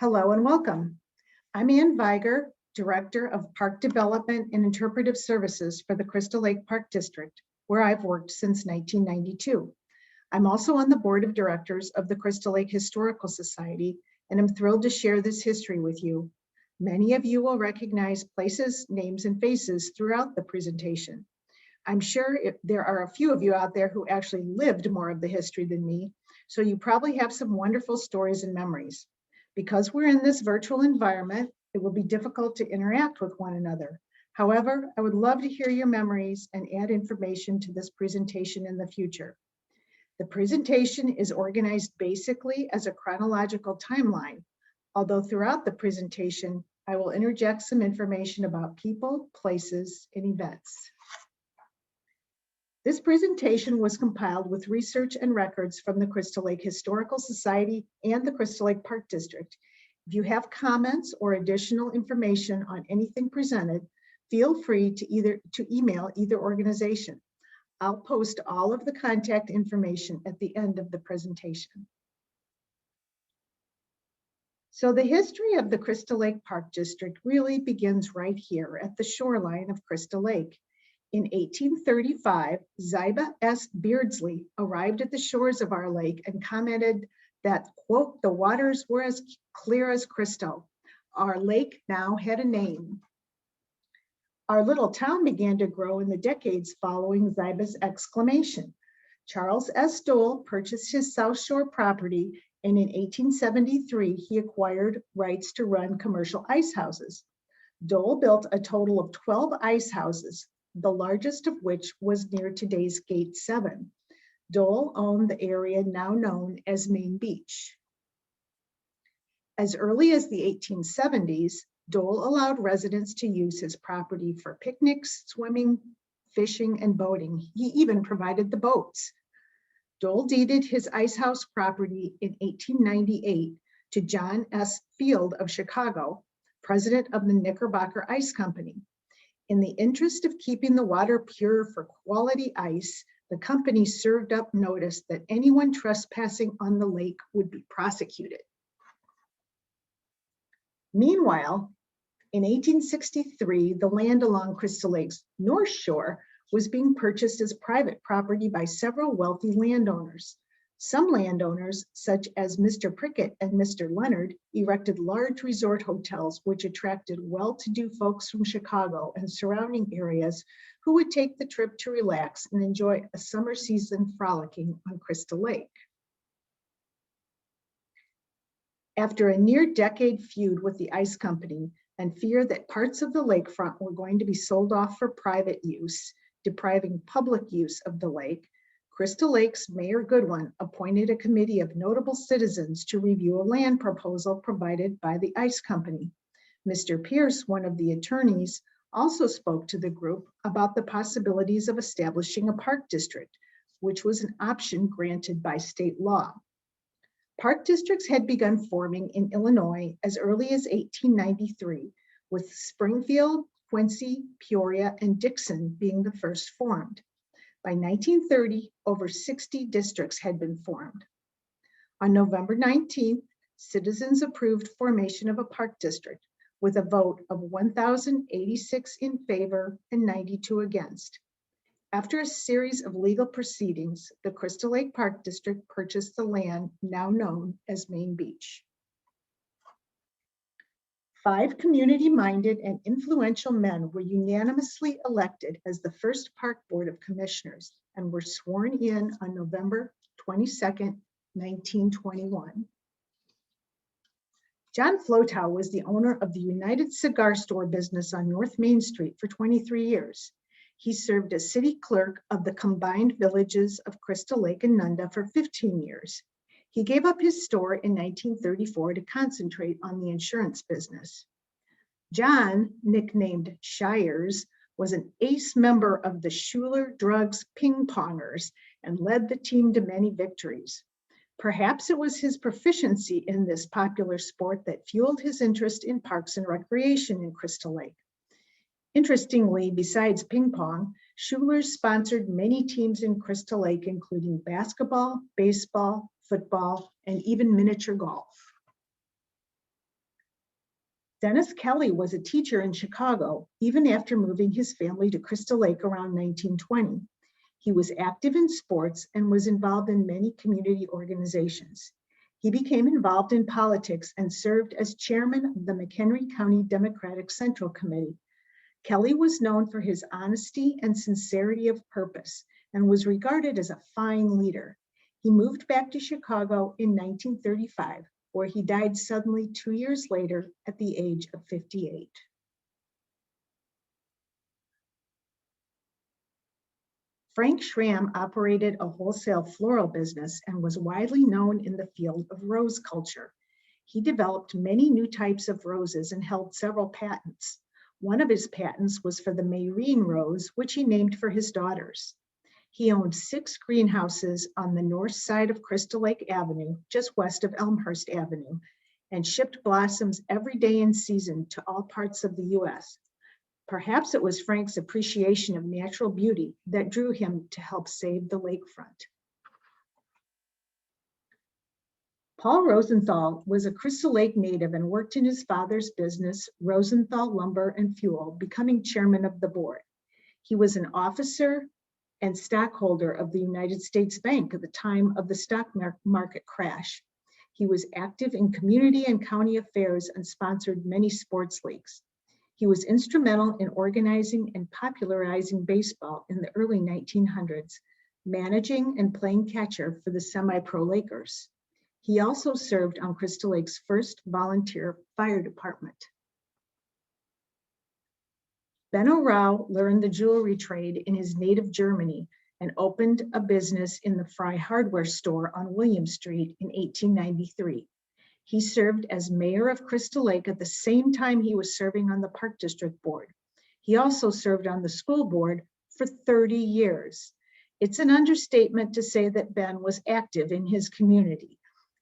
Hello and welcome. I'm Ann Viger, Director of Park Development and Interpretive Services for the Crystal Lake Park District, where I've worked since 1992. I'm also on the Board of Directors of the Crystal Lake Historical Society, and I'm thrilled to share this history with you. Many of you will recognize places, names, and faces throughout the presentation. I'm sure there are a few of you out there who actually lived more of the history than me, so you probably have some wonderful stories and memories. Because we're in this virtual environment, it will be difficult to interact with one another. However, I would love to hear your memories and add information to this presentation in the future. The presentation is organized basically as a chronological timeline, although throughout the presentation, I will interject some information about people, places, and events. This presentation was compiled with research and records from the Crystal Lake Historical Society and the Crystal Lake Park District. If you have comments or additional information on anything presented, feel free to email either organization. I'll post all of the contact information at the end of the presentation. So the history of the Crystal Lake Park District really begins right here at the shoreline of Crystal Lake. In 1835, Ziba S. Beardsley arrived at the shores of our lake and commented that, quote, "the waters were as clear as crystal. Our lake now had a name." Our little town began to grow in the decades following Ziba's exclamation. Charles S. Dole purchased his South Shore property, and in 1873, he acquired rights to run commercial ice houses. Dole built a total of 12 ice houses, the largest of which was near today's Gate 7. Dole owned the area now known as Main Beach. As early as the 1870s, Dole allowed residents to use his property for picnics, swimming, fishing, and boating. He even provided the boats. Dole deeded his ice house property in 1898 to John S. Field of Chicago, president of the Knickerbocker Ice Company. In the interest of keeping the water pure for quality ice, the company served up notice that anyone trespassing on the lake would be prosecuted. Meanwhile, in 1863, the land along Crystal Lake's North Shore was being purchased as private property by several wealthy landowners. Some landowners, such as Mr. Prickett and Mr. Leonard, erected large resort hotels which attracted well-to-do folks from Chicago and surrounding areas who would take the trip to relax and enjoy a summer season frolicking on Crystal Lake. After a near-decade feud with the ice company and fear that parts of the lakefront were going to be sold off for private use, depriving public use of the lake, Crystal Lake's Mayor Goodwin appointed a committee of notable citizens to review a land proposal provided by the ice company. Mr. Pierce, one of the attorneys, also spoke to the group about the possibilities of establishing a park district, which was an option granted by state law. Park districts had begun forming in Illinois as early as 1893, with Springfield, Quincy, Peoria, and Dixon being the first formed. By 1930, over 60 districts had been formed. On November 19th, citizens approved formation of a park district with a vote of 1,086 in favor and 92 against. After a series of legal proceedings, the Crystal Lake Park District purchased the land now known as Main Beach. 5 community-minded and influential men were unanimously elected as the first Park Board of Commissioners and were sworn in on November 22nd, 1921. John Flotow was the owner of the United Cigar Store business on North Main Street for 23 years. He served as city clerk of the combined villages of Crystal Lake and Nunda for 15 years. He gave up his store in 1934 to concentrate on the insurance business. John, nicknamed Shires, was an ace member of the Schuler Drugs Ping Pongers and led the team to many victories. Perhaps it was his proficiency in this popular sport that fueled his interest in parks and recreation in Crystal Lake. Interestingly, besides ping pong, Schuler's sponsored many teams in Crystal Lake, including basketball, baseball, football, and even miniature golf. Dennis Kelly was a teacher in Chicago even after moving his family to Crystal Lake around 1920. He was active in sports and was involved in many community organizations. He became involved in politics and served as chairman of the McHenry County Democratic Central Committee. Kelly was known for his honesty and sincerity of purpose and was regarded as a fine leader. He moved back to Chicago in 1935, where he died suddenly 2 years later at the age of 58. Frank Schramm operated a wholesale floral business and was widely known in the field of rose culture. He developed many new types of roses and held several patents. One of his patents was for the Mayreen rose, which he named for his daughters. He owned 6 greenhouses on the north side of Crystal Lake Avenue, just west of Elmhurst Avenue, and shipped blossoms every day in season to all parts of the US. Perhaps it was Frank's appreciation of natural beauty that drew him to help save the lakefront. Paul Rosenthal was a Crystal Lake native and worked in his father's business, Rosenthal Lumber and Fuel, becoming chairman of the board. He was an officer and stockholder of the United States Bank at the time of the stock market crash. He was active in community and county affairs and sponsored many sports leagues. He was instrumental in organizing and popularizing baseball in the early 1900s, managing and playing catcher for the semi-pro Lakers. He also served on Crystal Lake's first volunteer fire department. Benno Rau learned the jewelry trade in his native Germany and opened a business in the Fry hardware store on William Street in 1893. He served as mayor of Crystal Lake at the same time he was serving on the Park District Board. He also served on the school board for 30 years. It's an understatement to say that Ben was active in his community.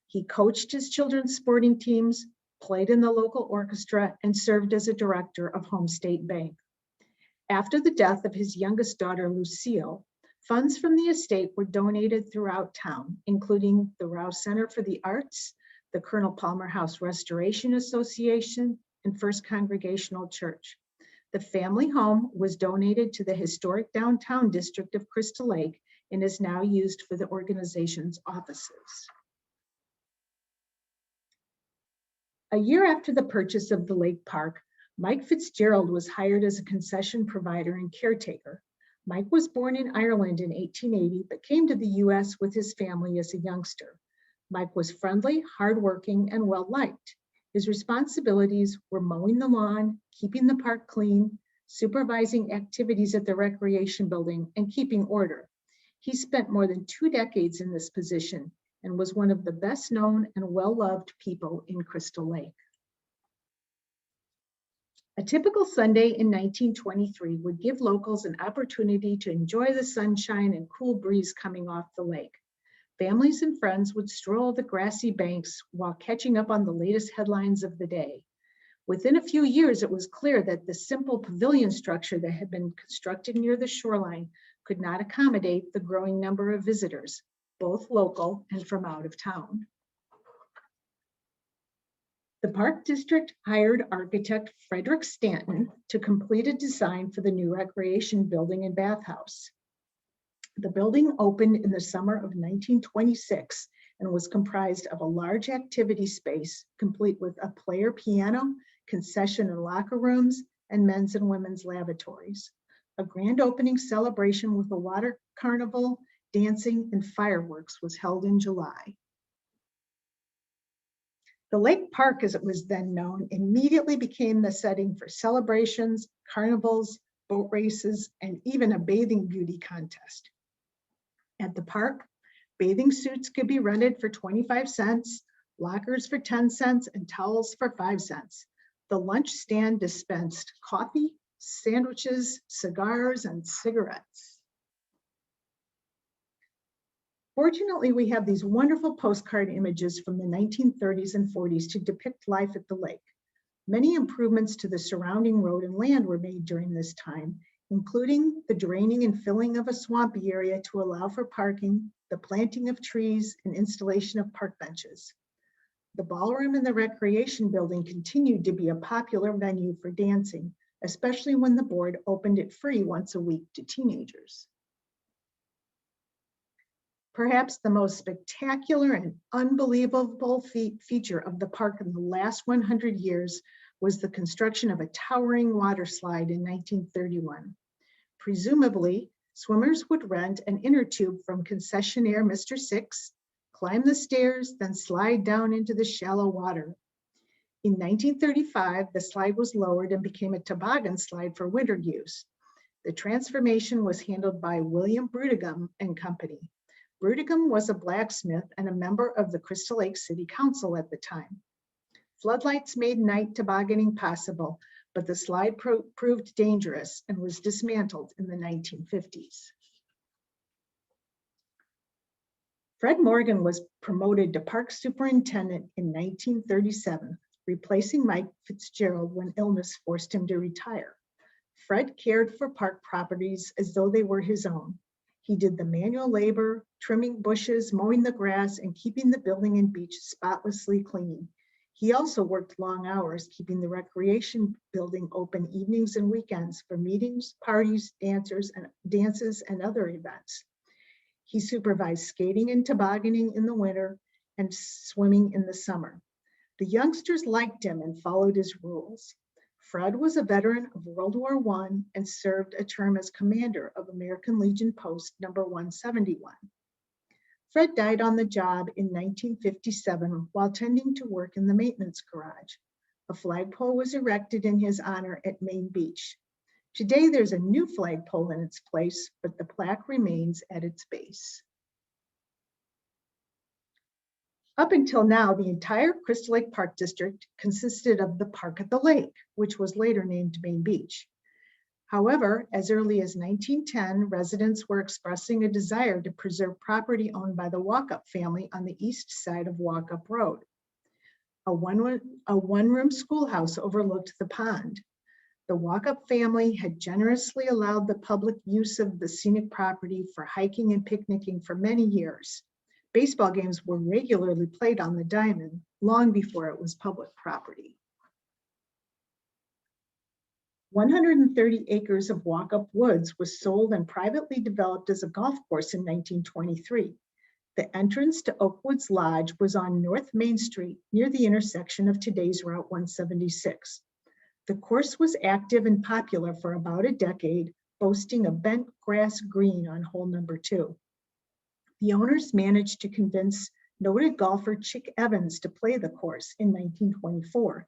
He coached his children's sporting teams, played in the local orchestra, and served as a director of Home State Bank. After the death of his youngest daughter, Lucille, funds from the estate were donated throughout town, including the Rau Center for the Arts, the Colonel Palmer House Restoration Association, and First Congregational Church. The family home was donated to the historic downtown district of Crystal Lake and is now used for the organization's offices. A year after the purchase of the lake park, Mike Fitzgerald was hired as a concession provider and caretaker. Mike was born in Ireland in 1880, but came to the US with his family as a youngster. Mike was friendly, hardworking, and well-liked. His responsibilities were mowing the lawn, keeping the park clean, supervising activities at the recreation building, and keeping order. He spent more than 2 decades in this position and was one of the best known and well-loved people in Crystal Lake. A typical Sunday in 1923 would give locals an opportunity to enjoy the sunshine and cool breeze coming off the lake. Families and friends would stroll the grassy banks while catching up on the latest headlines of the day. Within a few years, it was clear that the simple pavilion structure that had been constructed near the shoreline could not accommodate the growing number of visitors, both local and from out of town. The Park District hired architect Frederick Stanton to complete a design for the new recreation building and bathhouse. The building opened in the summer of 1926 and was comprised of a large activity space complete with a player piano, concession and locker rooms, and men's and women's lavatories. A grand opening celebration with a water carnival, dancing, and fireworks was held in July. The Lake Park, as it was then known, immediately became the setting for celebrations, carnivals, boat races, and even a bathing beauty contest. At the park, bathing suits could be rented for 25 cents, lockers for 10 cents, and towels for 5 cents. The lunch stand dispensed coffee, sandwiches, cigars, and cigarettes. Fortunately, we have these wonderful postcard images from the 1930s and 40s to depict life at the lake. Many improvements to the surrounding road and land were made during this time, including the draining and filling of a swampy area to allow for parking, the planting of trees, and installation of park benches. The ballroom and the recreation building continued to be a popular venue for dancing, especially when the board opened it free once a week to teenagers. Perhaps the most spectacular and unbelievable feature of the park in the last 100 years was the construction of a towering water slide in 1931. Presumably, swimmers would rent an inner tube from concessionaire Mr. Six, climb the stairs, then slide down into the shallow water. In 1935, the slide was lowered and became a toboggan slide for winter use. The transformation was handled by William Brudigam and Company. Brudigam was a blacksmith and a member of the Crystal Lake City Council at the time. Floodlights made night tobogganing possible, but the slide proved dangerous and was dismantled in the 1950s. Fred Morgan was promoted to park superintendent in 1937, replacing Mike Fitzgerald when illness forced him to retire. Fred cared for park properties as though they were his own. He did the manual labor, trimming bushes, mowing the grass, and keeping the building and beach spotlessly clean. He also worked long hours, keeping the recreation building open evenings and weekends for meetings, parties, dances, and other events. He supervised skating and tobogganing in the winter and swimming in the summer. The youngsters liked him and followed his rules. Fred was a veteran of World War I and served a term as commander of American Legion Post number 171. Fred died on the job in 1957 while tending to work in the maintenance garage. A flagpole was erected in his honor at Main Beach. Today, there's a new flagpole in its place, but the plaque remains at its base. Up until now, the entire Crystal Lake Park District consisted of the Park at the Lake, which was later named Main Beach. However, as early as 1910, residents were expressing a desire to preserve property owned by the Walkup family on the east side of Walkup Road. A one-room schoolhouse overlooked the pond. The Walkup family had generously allowed the public use of the scenic property for hiking and picnicking for many years. Baseball games were regularly played on the diamond long before it was public property. 130 acres of Walkup Woods was sold and privately developed as a golf course in 1923. The entrance to Oakwoods Lodge was on North Main Street near the intersection of today's Route 176. The course was active and popular for about a decade, boasting a bent grass green on hole number 2. The owners managed to convince noted golfer Chick Evans to play the course in 1924.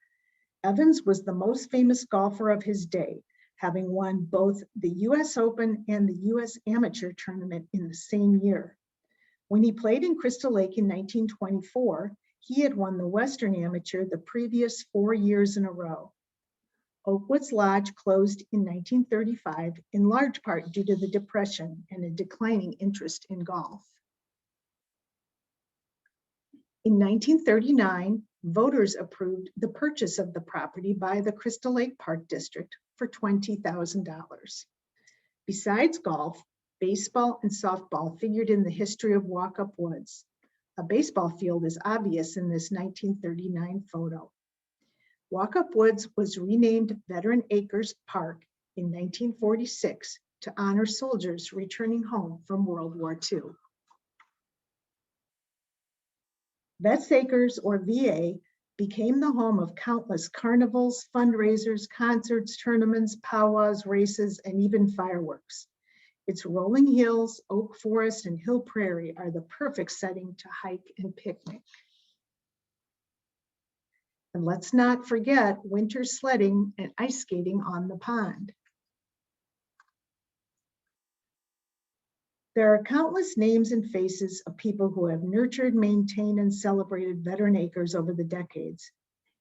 Evans was the most famous golfer of his day, having won both the US Open and the US Amateur Tournament in the same year. When he played in Crystal Lake in 1924, he had won the Western Amateur the previous 4 years in a row. Oakwoods Lodge closed in 1935, in large part due to the Depression and a declining interest in golf. In 1939, voters approved the purchase of the property by the Crystal Lake Park District for $20,000. Besides golf, baseball and softball figured in the history of Walkup Woods. A baseball field is obvious in this 1939 photo. Walkup Woods was renamed Veteran Acres Park in 1946 to honor soldiers returning home from World War II. Vets Acres, or VA, became the home of countless carnivals, fundraisers, concerts, tournaments, powwows, races, and even fireworks. Its rolling hills, oak forest, and hill prairie are the perfect setting to hike and picnic. And let's not forget winter sledding and ice skating on the pond. There are countless names and faces of people who have nurtured, maintained, and celebrated Veteran Acres over the decades.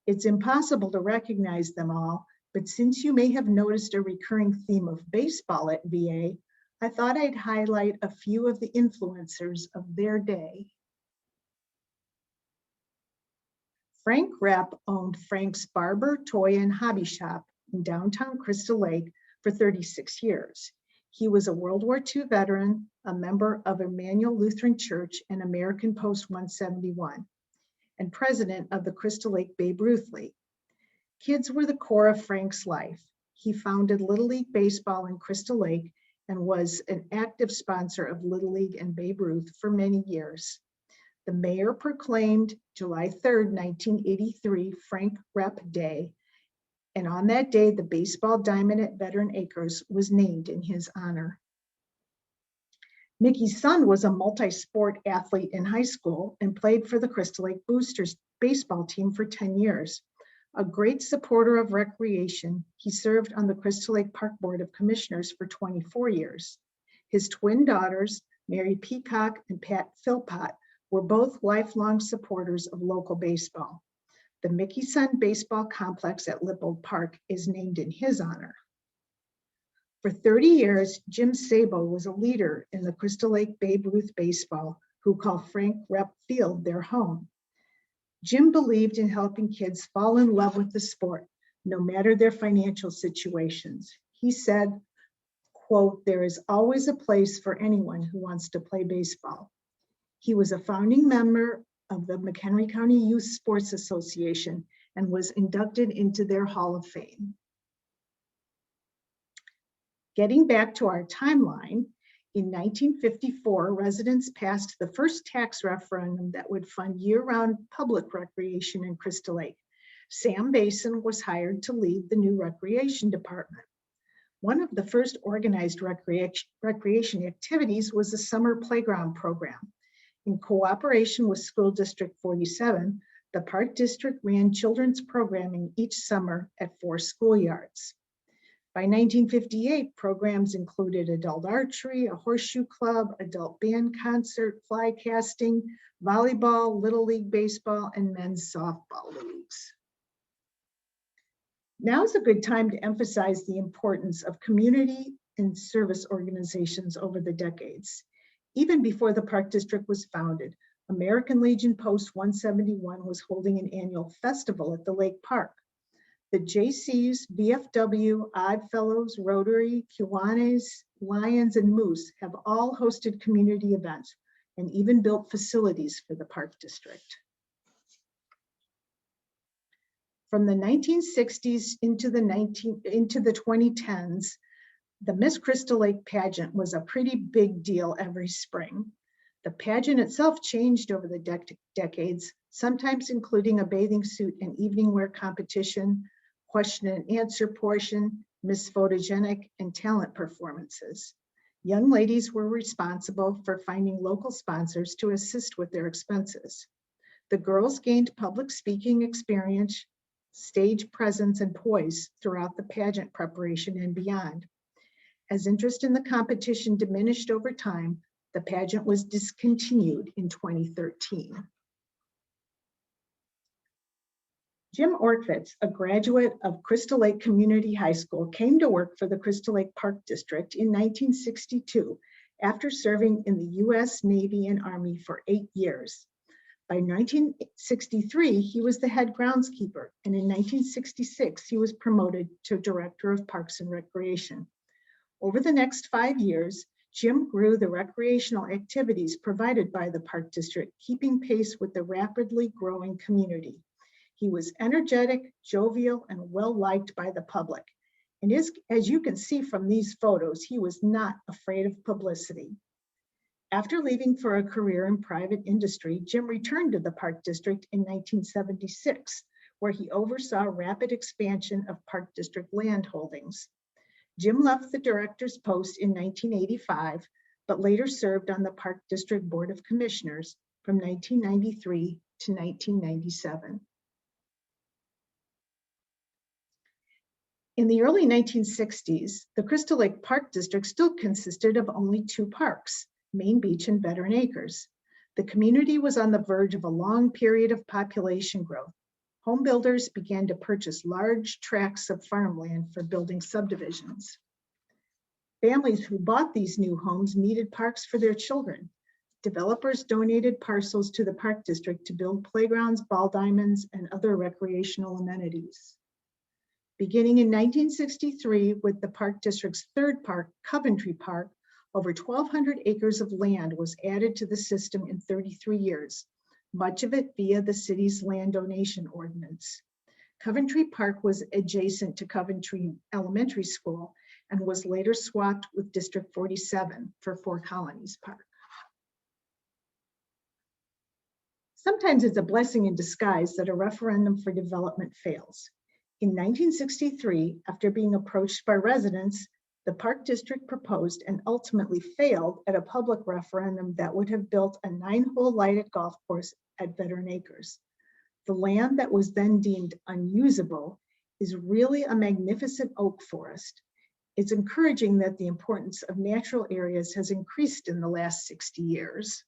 It's impossible to recognize them all, but since you may have noticed a recurring theme of baseball at VA, I thought I'd highlight a few of the influencers of their day. Frank Repp owned Frank's Barber, Toy, and Hobby Shop in downtown Crystal Lake for 36 years. He was a World War II veteran, a member of Emmanuel Lutheran Church and American Post 171. and president of the Crystal Lake Babe Ruth League. Kids were the core of Frank's life. He founded Little League Baseball in Crystal Lake and was an active sponsor of Little League and Babe Ruth for many years. The mayor proclaimed July 3rd, 1983, Frank Rep Day, and on that day, the baseball diamond at Veteran Acres was named in his honor. Mickey's son was a multi-sport athlete in high school and played for the Crystal Lake Boosters baseball team for 10 years. A great supporter of recreation, he served on the Crystal Lake Park Board of Commissioners for 24 years. His twin daughters, Mary Peacock and Pat Philpott, were both lifelong supporters of local baseball. The Mickey Son Baseball Complex at Lippold Park is named in his honor. For 30 years, Jim Sabo was a leader in the Crystal Lake Babe Ruth baseball, who called Frank Rep Field their home. Jim believed in helping kids fall in love with the sport, no matter their financial situations. He said, quote, "There is always a place for anyone who wants to play baseball." He was a founding member of the McHenry County Youth Sports Association and was inducted into their Hall of Fame. Getting back to our timeline, in 1954, residents passed the first tax referendum that would fund year-round public recreation in Crystal Lake. Sam Basin was hired to lead the new recreation department. One of the first organized recreation activities was the summer playground program. In cooperation with School District 47, the Park District ran children's programming each summer at 4 schoolyards. By 1958, programs included adult archery, a horseshoe club, adult band concert, fly casting, volleyball, Little League baseball, and men's softball leagues. Now's a good time to emphasize the importance of community and service organizations over the decades. Even before the Park District was founded, American Legion Post 171 was holding an annual festival at the Lake Park. The Jaycees, VFW, Odd Fellows, Rotary, Kiwanis, Lions, and Moose have all hosted community events and even built facilities for the Park District. From the 1960s into the 2010s, the Miss Crystal Lake pageant was a pretty big deal every spring. The pageant itself changed over the decades, sometimes including a bathing suit and evening wear competition, question and answer portion, Miss Photogenic, and talent performances. Young ladies were responsible for finding local sponsors to assist with their expenses. The girls gained public speaking experience, stage presence, and poise throughout the pageant preparation and beyond. As interest in the competition diminished over time, the pageant was discontinued in 2013. Jim Ortvitz, a graduate of Crystal Lake Community High School, came to work for the Crystal Lake Park District in 1962 after serving in the U.S. Navy and Army for 8 years. By 1963, he was the head groundskeeper, and in 1966, he was promoted to Director of Parks and Recreation. Over the next 5 years, Jim grew the recreational activities provided by the Park District, keeping pace with the rapidly growing community. He was energetic, jovial, and well-liked by the public. And as you can see from these photos, he was not afraid of publicity. After leaving for a career in private industry, Jim returned to the Park District in 1976, where he oversaw rapid expansion of Park District land holdings. Jim left the director's post in 1985, but later served on the Park District Board of Commissioners from 1993 to 1997. In the early 1960s, the Crystal Lake Park District still consisted of only 2 parks, Main Beach and Veteran Acres. The community was on the verge of a long period of population growth. Home builders began to purchase large tracts of farmland for building subdivisions. Families who bought these new homes needed parks for their children. Developers donated parcels to the Park District to build playgrounds, ball diamonds, and other recreational amenities. Beginning in 1963 with the Park District's 3rd park, Coventry Park, over 1,200 acres of land was added to the system in 33 years. much of it via the city's land donation ordinance. Coventry Park was adjacent to Coventry Elementary School and was later swapped with District 47 for Four Colonies Park. Sometimes it's a blessing in disguise that a referendum for development fails. In 1963, after being approached by residents, the Park District proposed and ultimately failed at a public referendum that would have built a 9-hole lighted golf course at Veteran Acres. The land that was then deemed unusable is really a magnificent oak forest. It's encouraging that the importance of natural areas has increased in the last 60 years.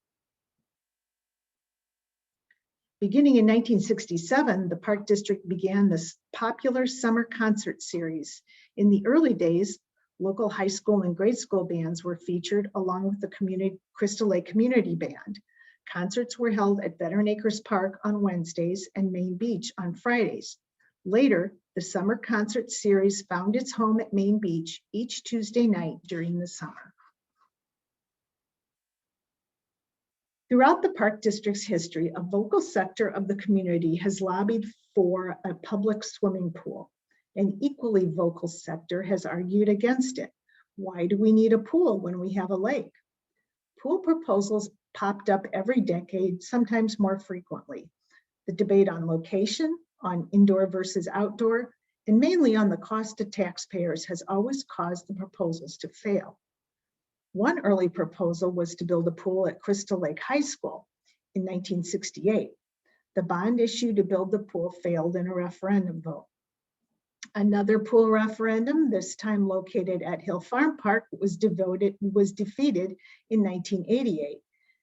Beginning in 1967, the Park District began this popular summer concert series. In the early days, local high school and grade school bands were featured along with the Crystal Lake Community Band. Concerts were held at Veteran Acres Park on Wednesdays and Main Beach on Fridays. Later, the summer concert series found its home at Main Beach each Tuesday night during the summer. Throughout the Park District's history, a vocal sector of the community has lobbied for a public swimming pool. An equally vocal sector has argued against it. Why do we need a pool when we have a lake? Pool proposals popped up every decade, sometimes more frequently. The debate on location, on indoor versus outdoor, and mainly on the cost to taxpayers has always caused the proposals to fail. One early proposal was to build a pool at Crystal Lake High School in 1968. The bond issue to build the pool failed in a referendum vote. Another pool referendum, this time located at Hill Farm Park, was defeated in 1988.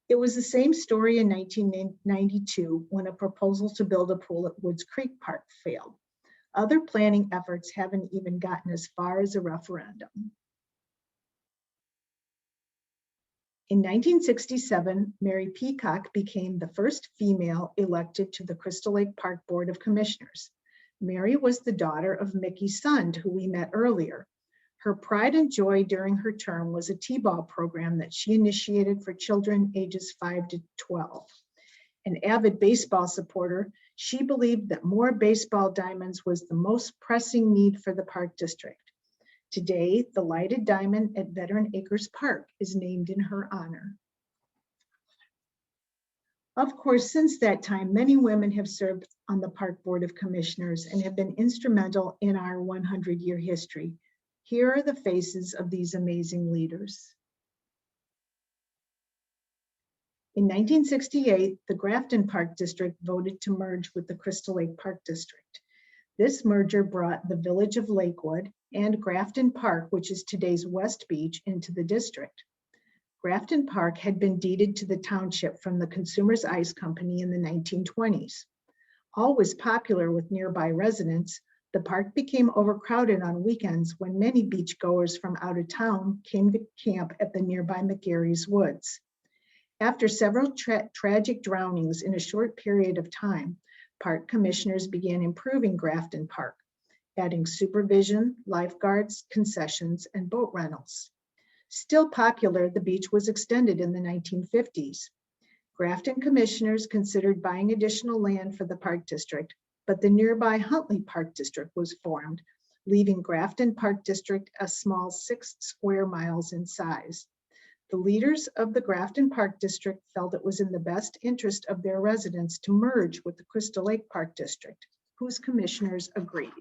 It was the same story in 1992 when a proposal to build a pool at Woods Creek Park failed. Other planning efforts haven't even gotten as far as a referendum. In 1967, Mary Peacock became the first female elected to the Crystal Lake Park Board of Commissioners. Mary was the daughter of Mickey Sund, who we met earlier. Her pride and joy during her term was a T-ball program that she initiated for children ages 5 to 12. An avid baseball supporter, she believed that more baseball diamonds was the most pressing need for the Park District. Today, the lighted diamond at Veteran Acres Park is named in her honor. Of course, since that time, many women have served on the Park Board of Commissioners and have been instrumental in our 100-year history. Here are the faces of these amazing leaders. In 1968, the Grafton Park District voted to merge with the Crystal Lake Park District. This merger brought the village of Lakewood and Grafton Park, which is today's West Beach, into the district. Grafton Park had been deeded to the township from the Consumers Ice Company in the 1920s. Always popular with nearby residents, the park became overcrowded on weekends when many beachgoers from out of town came to camp at the nearby McGarry's Woods. After several tragic drownings in a short period of time, park commissioners began improving Grafton Park, adding supervision, lifeguards, concessions, and boat rentals. Still popular, the beach was extended in the 1950s. Grafton commissioners considered buying additional land for the Park District, but the nearby Huntley Park District was formed, leaving Grafton Park District a small 6 square miles in size. The leaders of the Grafton Park District felt it was in the best interest of their residents to merge with the Crystal Lake Park District, whose commissioners agreed.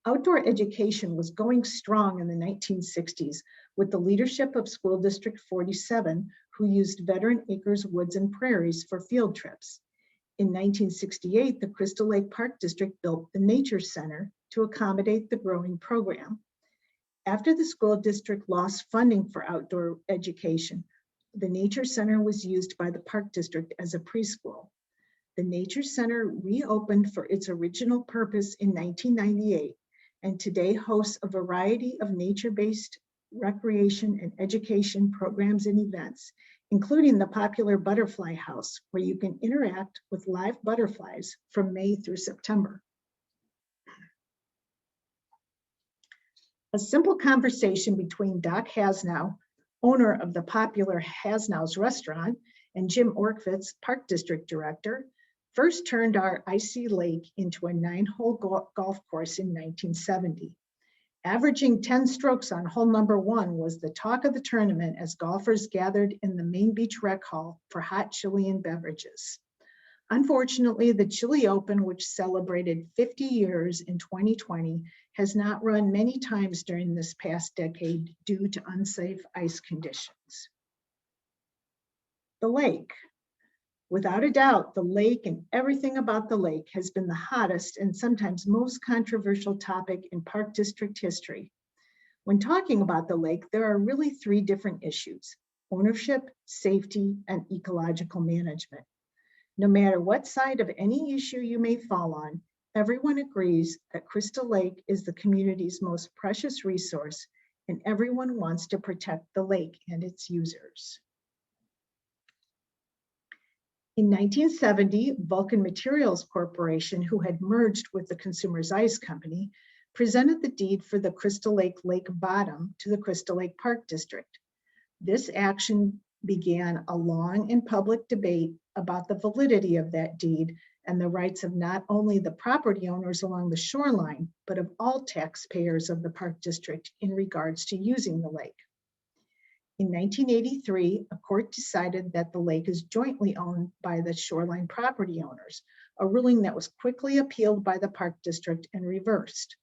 Outdoor education was going strong in the 1960s with the leadership of School District 47, who used Veteran Acres Woods and Prairies for field trips. In 1968, the Crystal Lake Park District built the Nature Center to accommodate the growing program. After the school district lost funding for outdoor education, the Nature Center was used by the Park District as a preschool. The Nature Center reopened for its original purpose in 1998 and today hosts a variety of nature-based recreation and education programs and events, including the popular Butterfly House, where you can interact with live butterflies from May through September. A simple conversation between Doc Hasnow, owner of the popular Hasnow's restaurant, and Jim Orkvitz, Park District Director, first turned our icy lake into a 9-hole golf course in 1970. Averaging 10 strokes on hole number 1 was the talk of the tournament as golfers gathered in the main beach rec hall for hot Chilean beverages. Unfortunately, the Chile Open, which celebrated 50 years in 2020, has not run many times during this past decade due to unsafe ice conditions. The lake. Without a doubt, the lake and everything about the lake has been the hottest and sometimes most controversial topic in Park District history. When talking about the lake, there are really 3 different issues: ownership, safety, and ecological management. No matter what side of any issue you may fall on, everyone agrees that Crystal Lake is the community's most precious resource, and everyone wants to protect the lake and its users. In 1970, Vulcan Materials Corporation, who had merged with the Consumers Ice Company, presented the deed for the Crystal Lake Lake Bottom to the Crystal Lake Park District. This action began a long and public debate about the validity of that deed and the rights of not only the property owners along the shoreline, but of all taxpayers of the Park District in regards to using the lake. In 1983, a court decided that the lake is jointly owned by the shoreline property owners, a ruling that was quickly appealed by the Park District and reversed.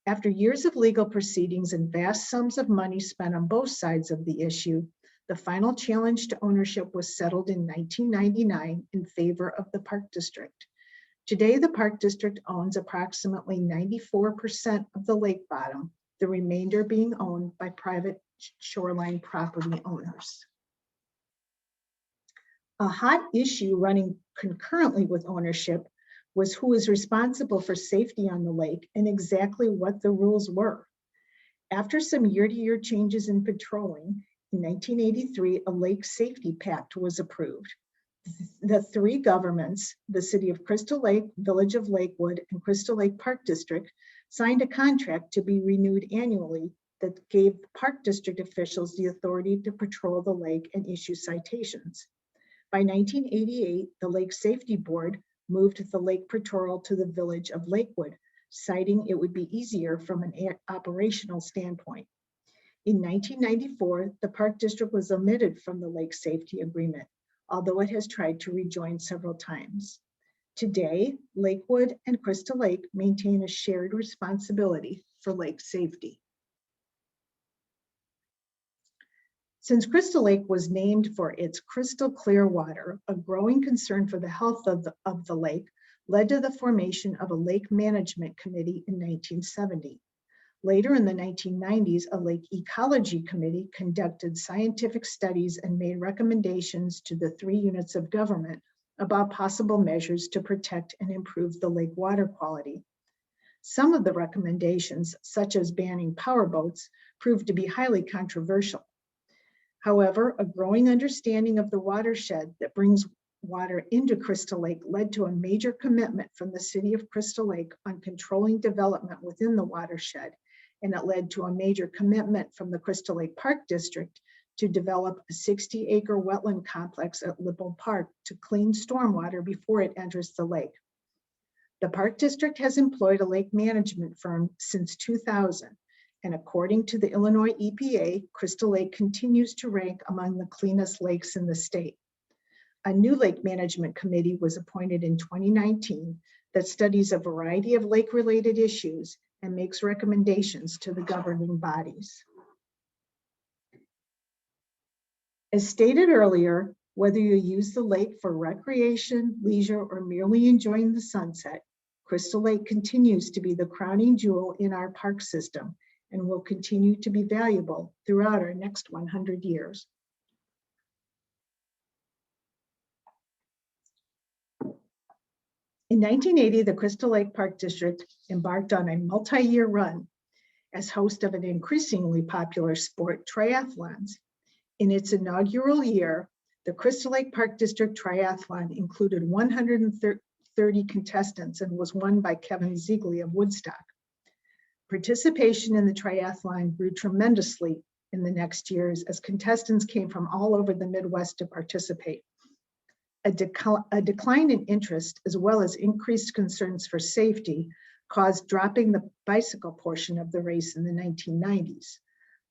After years of legal proceedings and vast sums of money spent on both sides of the issue, the final challenge to ownership was settled in 1999 in favor of the Park District. Today, the Park District owns approximately 94% of the lake bottom, the remainder being owned by private shoreline property owners. A hot issue running concurrently with ownership was who is responsible for safety on the lake and exactly what the rules were. After some year-to-year changes in patrolling, in 1983, a lake safety pact was approved. The 3 governments, the City of Crystal Lake, Village of Lakewood, and Crystal Lake Park District, signed a contract to be renewed annually that gave Park District officials the authority to patrol the lake and issue citations. By 1988, the Lake Safety Board moved the lake patrol to the Village of Lakewood, citing it would be easier from an operational standpoint. In 1994, the Park District was omitted from the Lake Safety Agreement, although it has tried to rejoin several times. Today, Lakewood and Crystal Lake maintain a shared responsibility for lake safety. Since Crystal Lake was named for its crystal clear water, a growing concern for the health of the lake led to the formation of a lake management committee in 1970. Later in the 1990s, a lake ecology committee conducted scientific studies and made recommendations to the 3 units of government about possible measures to protect and improve the lake water quality. Some of the recommendations, such as banning powerboats, proved to be highly controversial. However, a growing understanding of the watershed that brings water into Crystal Lake led to a major commitment from the City of Crystal Lake on controlling development within the watershed, and it led to a major commitment from the Crystal Lake Park District to develop a 60-acre wetland complex at Lipple Park to clean stormwater before it enters the lake. The Park District has employed a lake management firm since 2000, and according to the Illinois EPA, Crystal Lake continues to rank among the cleanest lakes in the state. A new lake management committee was appointed in 2019 that studies a variety of lake-related issues and makes recommendations to the governing bodies. As stated earlier, whether you use the lake for recreation, leisure, or merely enjoying the sunset, Crystal Lake continues to be the crowning jewel in our park system and will continue to be valuable throughout our next 100 years. In 1980, the Crystal Lake Park District embarked on a multi-year run as host of an increasingly popular sport, triathlons. In its inaugural year, the Crystal Lake Park District Triathlon included 130 contestants and was won by Kevin Ziegler of Woodstock. Participation in the triathlon grew tremendously in the next years as contestants came from all over the Midwest to participate. A decline in interest, as well as increased concerns for safety, caused dropping the bicycle portion of the race in the 1990s.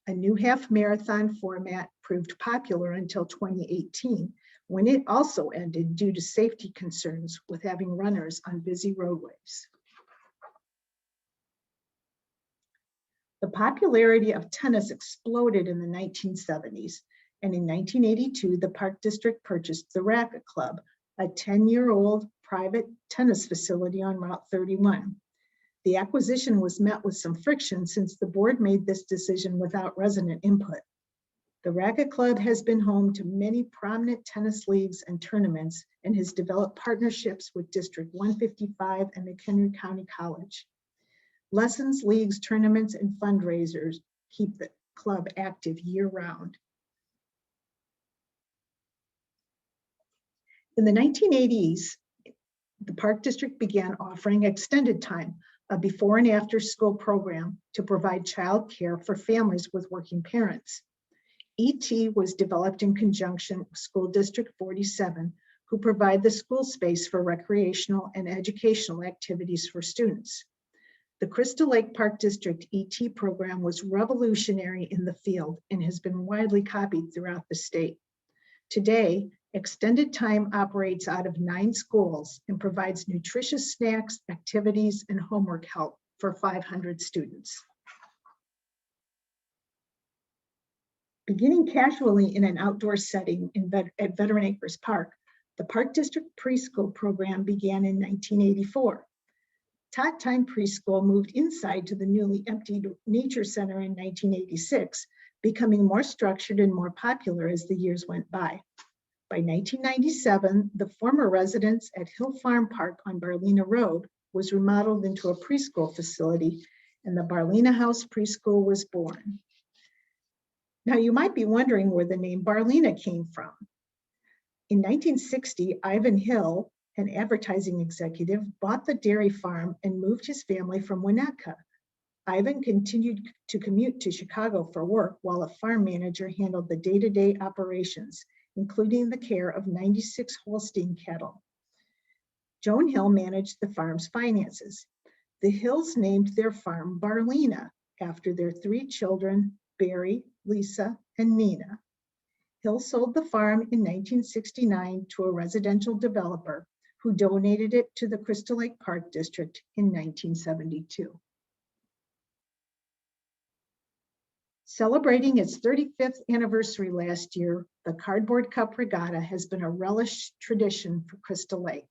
A new half marathon format proved popular until 2018, when it also ended due to safety concerns with having runners on busy roadways. The popularity of tennis exploded in the 1970s, and in 1982, the Park District purchased the Racket Club, a 10-year-old private tennis facility on Route 31. The acquisition was met with some friction since the board made this decision without resident input. The Racket Club has been home to many prominent tennis leagues and tournaments and has developed partnerships with District 155 and McHenry County College. Lessons, leagues, tournaments, and fundraisers keep the club active year-round. In the 1980s, the Park District began offering extended time, a before and after school program to provide child care for families with working parents. ET was developed in conjunction with School District 47, who provide the school space for recreational and educational activities for students. The Crystal Lake Park District ET program was revolutionary in the field and has been widely copied throughout the state. Today, Extended Time operates out of 9 schools and provides nutritious snacks, activities, and homework help for 500 students. Beginning casually in an outdoor setting at Veteran Acres Park, the Park District preschool program began in 1984. Tot Time Preschool moved inside to the newly emptied Nature Center in 1986, becoming more structured and more popular as the years went by. By 1997, the former residence at Hill Farm Park on Barlina Road was remodeled into a preschool facility, and the Barlina House Preschool was born. Now, you might be wondering where the name Barlina came from. In 1960, Ivan Hill, an advertising executive, bought the dairy farm and moved his family from Winnetka. Ivan continued to commute to Chicago for work while a farm manager handled the day-to-day operations, including the care of 96 Holstein cattle. Joan Hill managed the farm's finances. The Hills named their farm Barlina after their 3 children, Barry, Lisa, and Nina. Hill sold the farm in 1969 to a residential developer who donated it to the Crystal Lake Park District in 1972. Celebrating its 35th anniversary last year, the Cardboard Cup Regatta has been a relished tradition for Crystal Lake.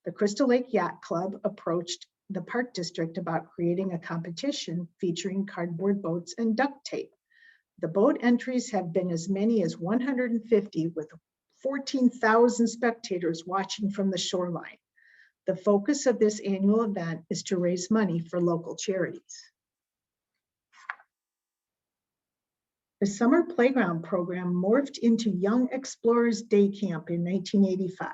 The Crystal Lake Yacht Club approached the Park District about creating a competition featuring cardboard boats and duct tape. The boat entries have been as many as 150, with 14,000 spectators watching from the shoreline. The focus of this annual event is to raise money for local charities. The summer playground program morphed into Young Explorers Day Camp in 1985.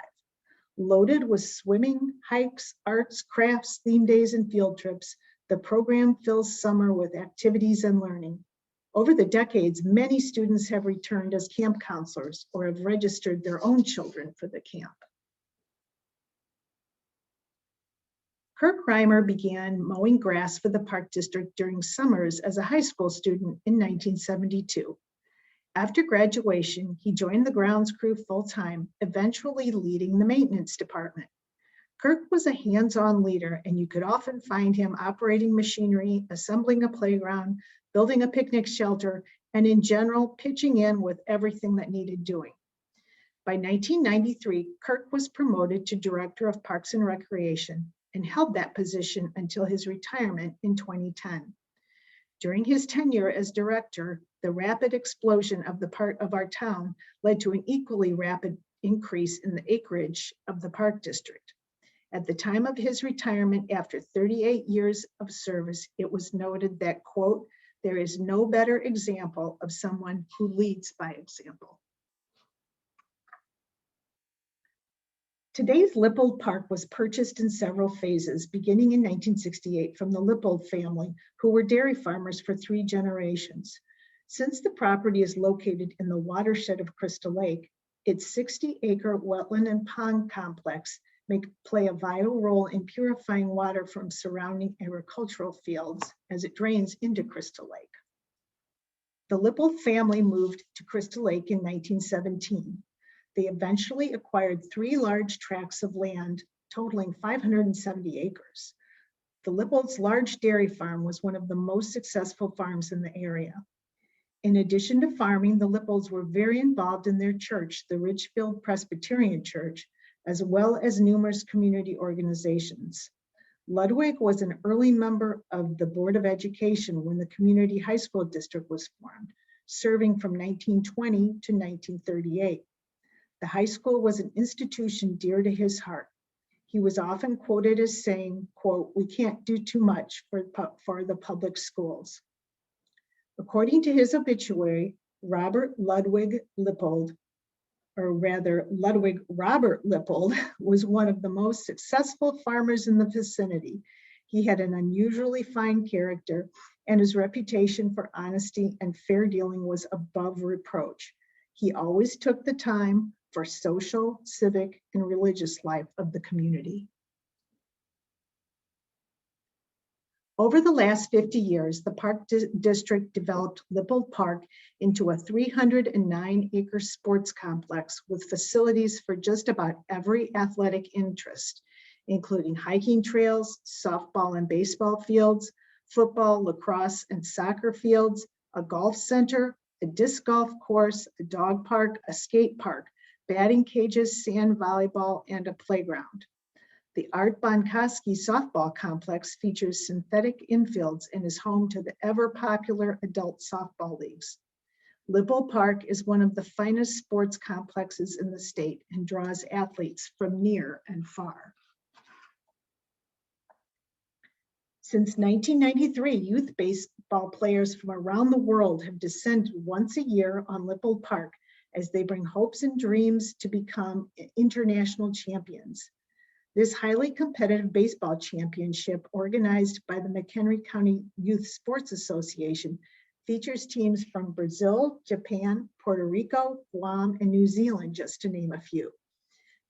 Loaded with swimming, hikes, arts, crafts, theme days, and field trips, the program fills summer with activities and learning. Over the decades, many students have returned as camp counselors or have registered their own children for the camp. Kirk Reimer began mowing grass for the Park District during summers as a high school student in 1972. After graduation, he joined the grounds crew full-time, eventually leading the maintenance department. Kirk was a hands-on leader, and you could often find him operating machinery, assembling a playground, building a picnic shelter, and in general, pitching in with everything that needed doing. By 1993, Kirk was promoted to Director of Parks and Recreation and held that position until his retirement in 2010. During his tenure as director, the rapid explosion of the part of our town led to an equally rapid increase in the acreage of the Park District. At the time of his retirement, after 38 years of service, it was noted that, quote, "There is no better example of someone who leads by example." Today's Lippold Park was purchased in several phases, beginning in 1968 from the Lippold family, who were dairy farmers for 3 generations. Since the property is located in the watershed of Crystal Lake, its 60-acre wetland and pond complex may play a vital role in purifying water from surrounding agricultural fields as it drains into Crystal Lake. The Lippold family moved to Crystal Lake in 1917. They eventually acquired 3 large tracts of land totaling 570 acres. The Lippolds' large dairy farm was one of the most successful farms in the area. In addition to farming, the Lippolds were very involved in their church, the Ridgefield Presbyterian Church, as well as numerous community organizations. Ludwig was an early member of the Board of Education when the Community High School District was formed, serving from 1920 to 1938. The high school was an institution dear to his heart. He was often quoted as saying, quote, "We can't do too much for the public schools." According to his obituary, Robert Ludwig Lippold, or rather Ludwig Robert Lippold, was one of the most successful farmers in the vicinity. He had an unusually fine character, and his reputation for honesty and fair dealing was above reproach. He always took the time for social, civic, and religious life of the community. Over the last 50 years, the Park District developed Lippold Park into a 309-acre sports complex with facilities for just about every athletic interest, including hiking trails, softball and baseball fields, football, lacrosse, and soccer fields, a golf center, a disc golf course, a dog park, a skate park, batting cages, sand volleyball, and a playground. The Art Bonkoski softball complex features synthetic infields and is home to the ever-popular adult softball leagues. Lippold Park is one of the finest sports complexes in the state and draws athletes from near and far. Since 1993, youth baseball players from around the world have descended once a year on Lippold Park as they bring hopes and dreams to become international champions. This highly competitive baseball championship, organized by the McHenry County Youth Sports Association, features teams from Brazil, Japan, Puerto Rico, Guam, and New Zealand, just to name a few.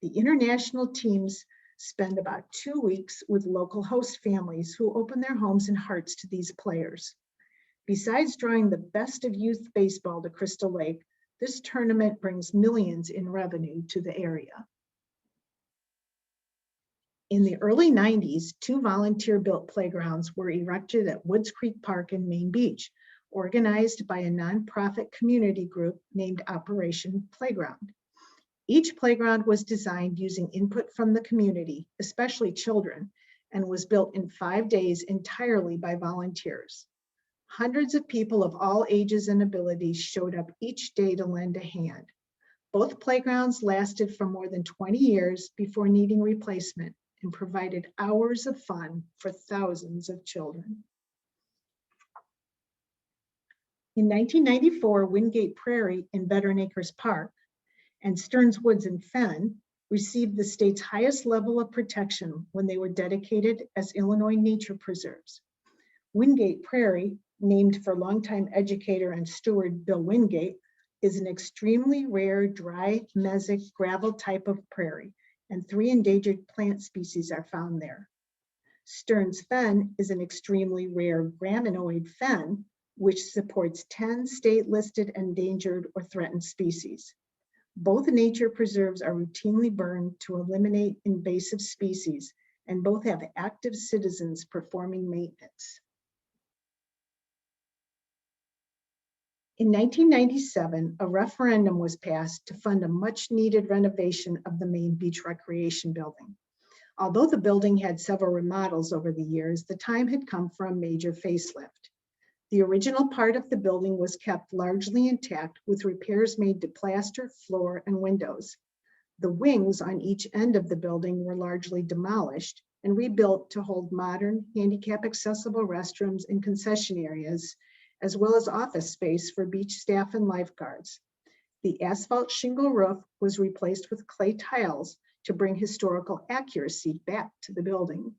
The international teams spend about 2 weeks with local host families who open their homes and hearts to these players. Besides drawing the best of youth baseball to Crystal Lake, this tournament brings millions in revenue to the area. In the early 90s, 2 volunteer-built playgrounds were erected at Woods Creek Park in Main Beach, organized by a nonprofit community group named Operation Playground. Each playground was designed using input from the community, especially children, and was built in 5 days entirely by volunteers. Hundreds of people of all ages and abilities showed up each day to lend a hand. Both playgrounds lasted for more than 20 years before needing replacement and provided hours of fun for thousands of children. In 1994, Wingate Prairie in Veteran Acres Park and Stearns Woods in Fenn received the state's highest level of protection when they were dedicated as Illinois nature preserves. Wingate Prairie, named for longtime educator and steward Bill Wingate, is an extremely rare dry mesic gravel type of prairie, and 3 endangered plant species are found there. Stearns Fen is an extremely rare graminoid fen, which supports 10 state-listed endangered or threatened species. Both nature preserves are routinely burned to eliminate invasive species, and both have active citizens performing maintenance. In 1997, a referendum was passed to fund a much-needed renovation of the Main Beach Recreation Building. Although the building had several remodels over the years, the time had come for a major facelift. The original part of the building was kept largely intact, with repairs made to plaster, floor, and windows. The wings on each end of the building were largely demolished and rebuilt to hold modern, handicap-accessible restrooms and concession areas, as well as office space for beach staff and lifeguards. The asphalt shingle roof was replaced with clay tiles to bring historical accuracy back to the building.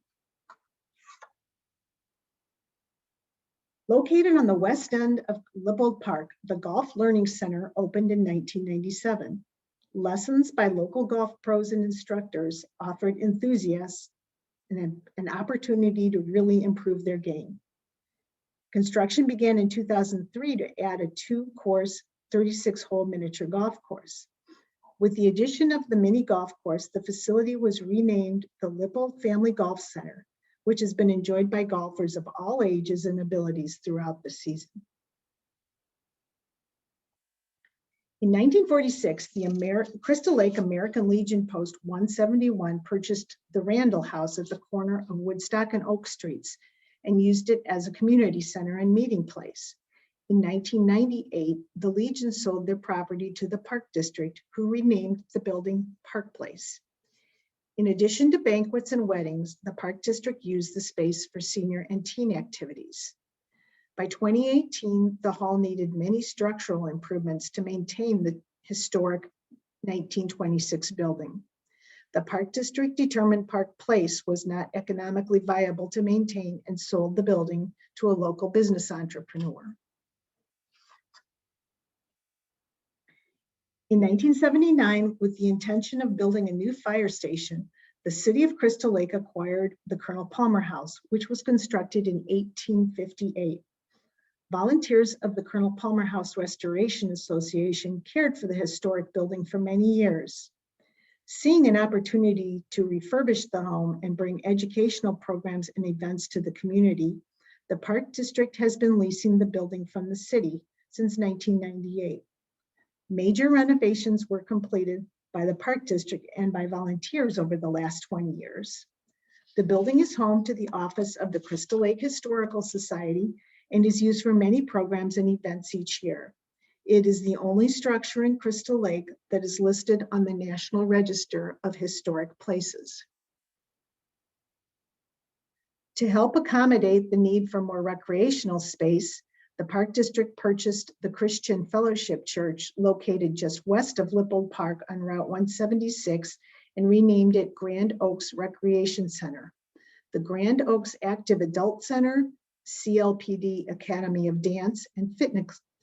Located on the west end of Lippold Park, the Golf Learning Center opened in 1997. Lessons by local golf pros and instructors offered enthusiasts an opportunity to really improve their game. Construction began in 2003 to add a 2-course, 36-hole miniature golf course. With the addition of the mini golf course, the facility was renamed the Lippold Family Golf Center, which has been enjoyed by golfers of all ages and abilities throughout the season. In 1946, the Crystal Lake American Legion Post 171 purchased the Randall House at the corner of Woodstock and Oak Streets and used it as a community center and meeting place. In 1998, the Legion sold their property to the Park District, who renamed the building Park Place. In addition to banquets and weddings, the Park District used the space for senior and teen activities. By 2018, the hall needed many structural improvements to maintain the historic 1926 building. The Park District determined Park Place was not economically viable to maintain and sold the building to a local business entrepreneur. In 1979, with the intention of building a new fire station, the city of Crystal Lake acquired the Colonel Palmer House, which was constructed in 1858. Volunteers of the Colonel Palmer House Restoration Association cared for the historic building for many years. Seeing an opportunity to refurbish the home and bring educational programs and events to the community, the Park District has been leasing the building from the city since 1998. Major renovations were completed by the Park District and by volunteers over the last 20 years. The building is home to the office of the Crystal Lake Historical Society and is used for many programs and events each year. It is the only structure in Crystal Lake that is listed on the National Register of Historic Places. To help accommodate the need for more recreational space, the Park District purchased the Christian Fellowship Church located just west of Lippold Park on Route 176 and renamed it Grand Oaks Recreation Center. The Grand Oaks Active Adult Center, CLPD Academy of Dance, and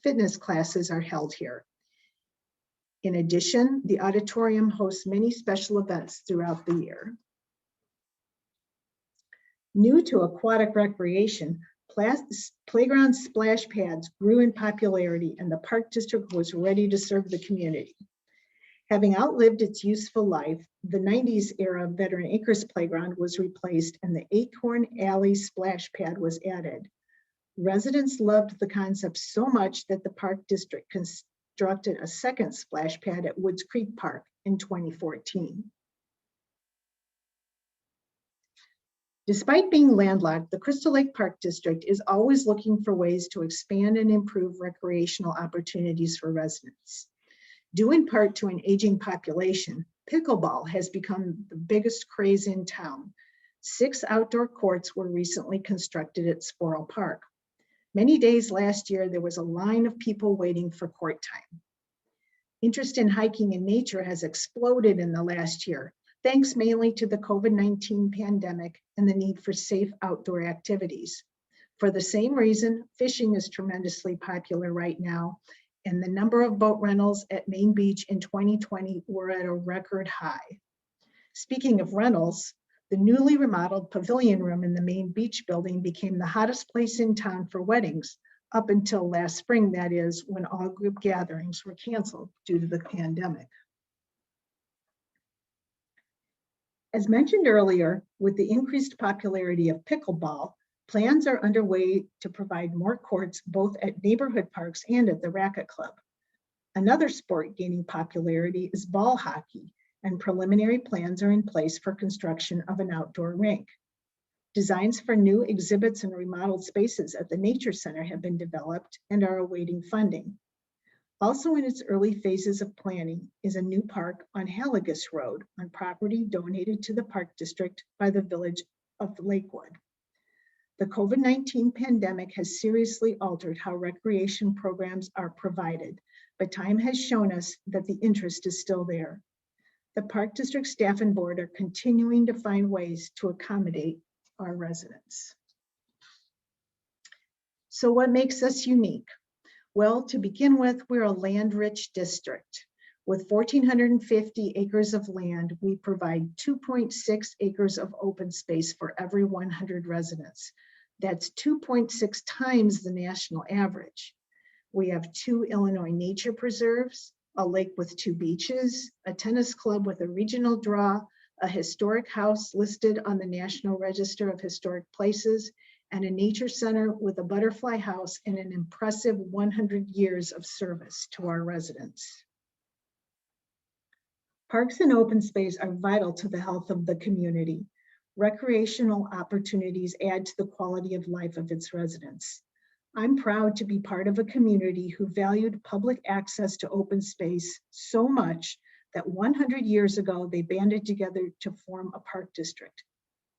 fitness classes are held here. In addition, the auditorium hosts many special events throughout the year. New to aquatic recreation, playground splash pads grew in popularity and the Park District was ready to serve the community. Having outlived its useful life, the 90s era Veteran Acres Playground was replaced and the Acorn Alley splash pad was added. Residents loved the concept so much that the Park District constructed a second splash pad at Woods Creek Park in 2014. Despite being landlocked, the Crystal Lake Park District is always looking for ways to expand and improve recreational opportunities for residents. Due in part to an aging population, pickleball has become the biggest craze in town. 6 outdoor courts were recently constructed at Sporle Park. Many days last year, there was a line of people waiting for court time. Interest in hiking in nature has exploded in the last year, thanks mainly to the COVID-19 pandemic and the need for safe outdoor activities. For the same reason, fishing is tremendously popular right now, and the number of boat rentals at Main Beach in 2020 were at a record high. Speaking of rentals, the newly remodeled pavilion room in the Main Beach building became the hottest place in town for weddings, up until last spring, that is, when all group gatherings were canceled due to the pandemic. As mentioned earlier, with the increased popularity of pickleball, plans are underway to provide more courts both at neighborhood parks and at the Racquet Club. Another sport gaining popularity is ball hockey, and preliminary plans are in place for construction of an outdoor rink. Designs for new exhibits and remodeled spaces at the Nature Center have been developed and are awaiting funding. Also in its early phases of planning is a new park on Haligus Road on property donated to the Park District by the Village of Lakewood. The COVID-19 pandemic has seriously altered how recreation programs are provided, but time has shown us that the interest is still there. The Park District staff and board are continuing to find ways to accommodate our residents. So what makes us unique? Well, to begin with, we're a land-rich district. With 1,450 acres of land, we provide 2.6 acres of open space for every 100 residents. That's 2.6 times the national average. We have 2 Illinois nature preserves, a lake with 2 beaches, a tennis club with a regional draw, a historic house listed on the National Register of Historic Places, and a nature center with a butterfly house and an impressive 100 years of service to our residents. Parks and open space are vital to the health of the community. Recreational opportunities add to the quality of life of its residents. I'm proud to be part of a community who valued public access to open space so much that 100 years ago, they banded together to form a park district.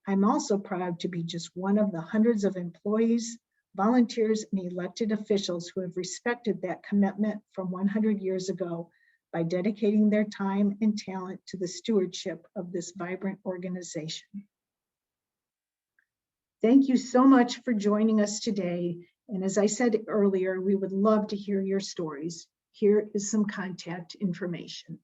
I'm also proud to be just one of the hundreds of employees, volunteers, and elected officials who have respected that commitment from 100 years ago by dedicating their time and talent to the stewardship of this vibrant organization. Thank you so much for joining us today. And as I said earlier, we would love to hear your stories. Here is some contact information.